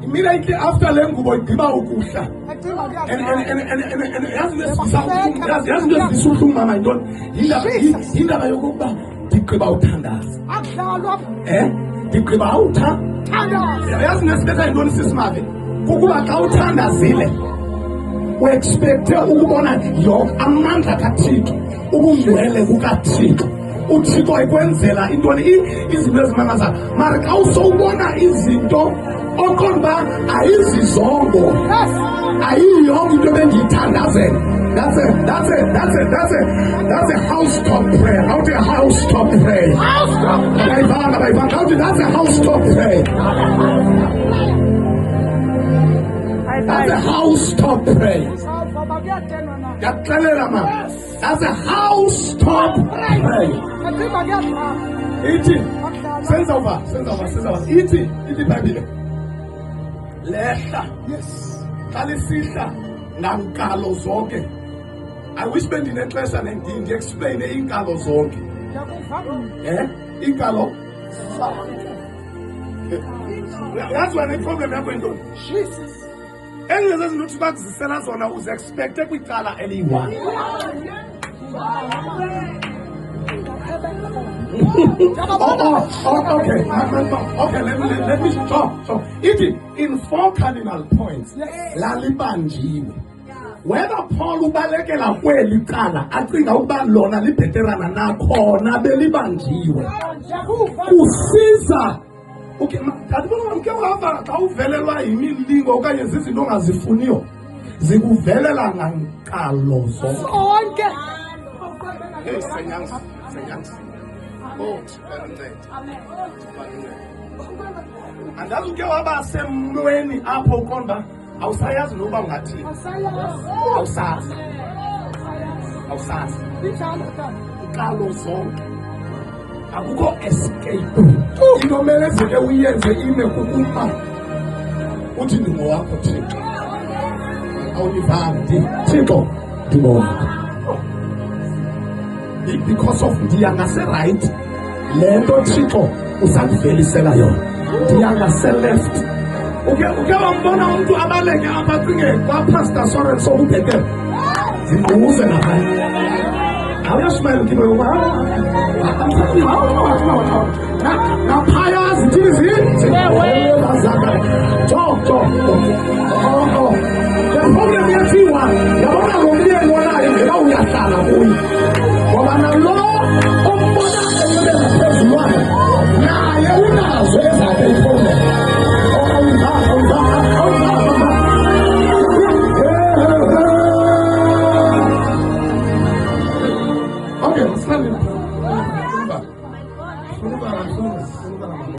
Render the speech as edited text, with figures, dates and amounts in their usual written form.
Immediately after lengubo igqiba ukudla. And yazi mama yintoni? Yindaba yokuba ndigqiba uthandaza. Ndigqiba uthandaza. Yazi nesibetha yintoni sisimave? Kukuba xa uthandazile uexpecte ukubona yonke amandla kaThixo, ubungcwele kukaThixo. uThixo ekwenzela intoni izinto ezimangazayo. Mara xa usowubona izinto oqonda ayizizongo, ayiyonke into ebendiyithandazela. That's a house-top prayer. How to house-top prayer? How to that's a house-top prayer? That's a house-top prayer. That's a house-top prayer. Iti, senza over. Iti Bible. Lehla. Yes. Kalisihla nankalo zonke. I wish bendinexesha explain inkalo zonke. Inkalo. That's why the problem happened. Jesus. Engeze zinto bakuzisela zona uze-expecte kwicala eliyi-1. Okay, let me stop. Ithi in 4 cardinal points lalibanjiwe. Whether Paul ubalekela kweli cala acinga ukuba lona libheterana nakhona belibanjiwe. Usiza okay, kadibona mke wahamba xa uvelelwa yimilingo okanye zizinto ongazifuniyo zikuvelela ngankalo zonke. Hey, senyansi. Andazi uke waba semnweni apho uqonda awusayazi noba ungathini. Awusazi. Nkalo zonke. Akukho escape. Into mele vele uyenze ime kukuma. Uthi ndimo wakho Thixo. Awunivanga Thixo ndimo wakho. Because of ndiyangase right. Lento Thixo usandivelisela yona. Ndiyangase left. Uke wambona umuntu abaleke apha cinge kwa Pastor Soren sokubheke. Zinguze nabantu. Awuyashumayela kino yoba. Now payas TV. The problem is one. Yabona ngomlilo wona ngeke uyahlala kuyo. Ngoba nalo ombona engeke phezulwana. Naye unazo ezakhe iphone. Okay, let's